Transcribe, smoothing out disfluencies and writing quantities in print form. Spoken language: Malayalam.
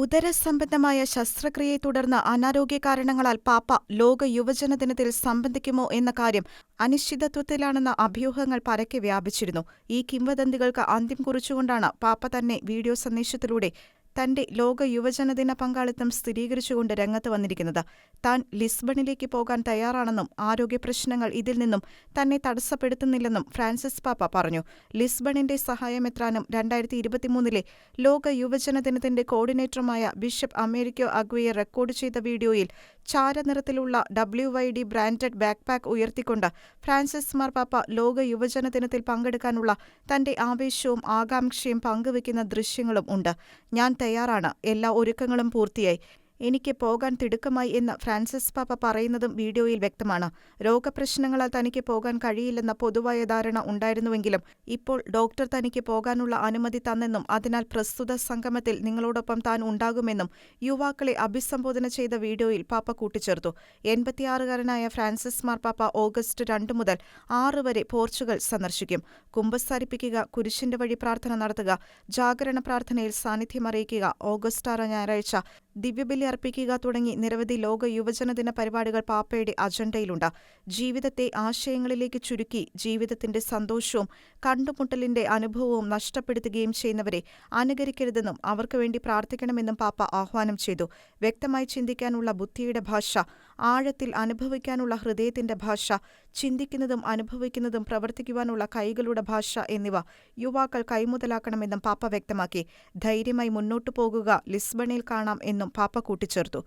ഉദരസംബന്ധമായ ശസ്ത്രക്രിയയെ തുടർന്ന് അനാരോഗ്യ കാരണങ്ങളാൽ പാപ്പ ലോക യുവജന ദിനത്തിൽ സംബന്ധിക്കുമോ എന്ന കാര്യം അനിശ്ചിതത്വത്തിലാണെന്ന അഭ്യൂഹങ്ങൾ പരക്കെ വ്യാപിച്ചിരുന്നു. ഈ കിംവദന്തികൾക്ക് അന്ത്യം കുറിച്ചുകൊണ്ടാണ് പാപ്പ തന്നെ വീഡിയോ സന്ദേശത്തിലൂടെ തന്റെ ലോക യുവജനദിന പങ്കാളിത്തം സ്ഥിരീകരിച്ചുകൊണ്ട് രംഗത്ത് വന്നിരിക്കുന്നത്. താൻ ലിസ്ബണിലേക്ക് പോകാൻ തയ്യാറാണെന്നും ആരോഗ്യപ്രശ്നങ്ങൾ ഇതിൽ നിന്നും തന്നെ തടസ്സപ്പെടുത്തുന്നില്ലെന്നും ഫ്രാൻസിസ് പാപ്പ പറഞ്ഞു. ലിസ്ബണിന്റെ സഹായമെത്രാനും 2023 ലോക യുവജനദിനത്തിന്റെ കോർഡിനേറ്ററുമായ ബിഷപ്പ് അമേരിക്കോ അഗ്വയെ റെക്കോർഡ് ചെയ്ത വീഡിയോയിൽ ചാരനിറത്തിലുള്ള WYD ബ്രാൻഡഡ് ബാക്ക്പാക്ക് ഉയർത്തിക്കൊണ്ട് ഫ്രാൻസിസ് മാർപാപ്പ ലോക യുവജനദിനത്തിൽ പങ്കെടുക്കാനുള്ള തന്റെ ആവേശവും ആകാംക്ഷയും പങ്കുവയ്ക്കുന്ന ദൃശ്യങ്ങളും ഉണ്ട്. ഞാൻ തയ്യാറാണ്, എല്ലാ ഒരുക്കങ്ങളും പൂർത്തിയായി, എനിക്ക് പോകാൻ തിടുക്കമായി എന്ന് ഫ്രാൻസിസ് പാപ്പ പറയുന്നതും വീഡിയോയിൽ വ്യക്തമാണ്. രോഗപ്രശ്നങ്ങളാൽ തനിക്ക് പോകാൻ കഴിയില്ലെന്ന പൊതുവായ ധാരണ ഉണ്ടായിരുന്നുവെങ്കിലും ഇപ്പോൾ ഡോക്ടർ തനിക്ക് പോകാനുള്ള അനുമതി തന്നെന്നും അതിനാൽ പ്രസ്തുത സംഗമത്തിൽ നിങ്ങളോടൊപ്പം താൻ ഉണ്ടാകുമെന്നും യുവാക്കളെ അഭിസംബോധന ചെയ്ത വീഡിയോയിൽ പാപ്പ കൂട്ടിച്ചേർത്തു. 86-കാരനായ ഫ്രാൻസിസ് മാർപാപ്പ ഓഗസ്റ്റ് 2 മുതൽ 6 വരെ പോർച്ചുഗൽ സന്ദർശിക്കും. കുമ്പസാരിപ്പിക്കുക, കുരിശിന്റെ വഴി പ്രാർത്ഥന നടത്തുക, ജാഗരണ പ്രാർത്ഥനയിൽ സാന്നിധ്യമറിയിക്കുക, ഓഗസ്റ്റ് 6 ഞായറാഴ്ച ദിവ്യബലി അർപ്പിക്കുക തുടങ്ങി നിരവധി ലോക യുവജനദിന പരിപാടികൾ പാപ്പയുടെ അജണ്ടയിലുണ്ട്. ജീവിതത്തെ ആശയങ്ങളിലേക്ക് ചുരുക്കി ജീവിതത്തിന്റെ സന്തോഷവും കണ്ടുമുട്ടലിന്റെ അനുഭവവും നഷ്ടപ്പെടുത്തുകയും ചെയ്യുന്നവരെ അനുകരിക്കരുതെന്നും അവർക്ക് വേണ്ടി പ്രാർത്ഥിക്കണമെന്നും പാപ്പ ആഹ്വാനം ചെയ്തു. വ്യക്തമായി ചിന്തിക്കാനുള്ള ബുദ്ധിയുടെ ഭാഷ, ആഴത്തിൽ അനുഭവിക്കാനുള്ള ഹൃദയത്തിന്റെ ഭാഷ, ചിന്തിക്കുന്നതും അനുഭവിക്കുന്നതും പ്രവർത്തിക്കുവാനുള്ള കൈകളുടെ ഭാഷ എന്നിവ യുവാക്കൾ കൈമുതലാക്കണമെന്നും പാപ്പ വ്യക്തമാക്കി. ധൈര്യമായി മുന്നോട്ടു പോകുക, ലിസ്ബണിൽ കാണാം എന്നും പാപ്പ കൂട്ടിച്ചേർത്തു.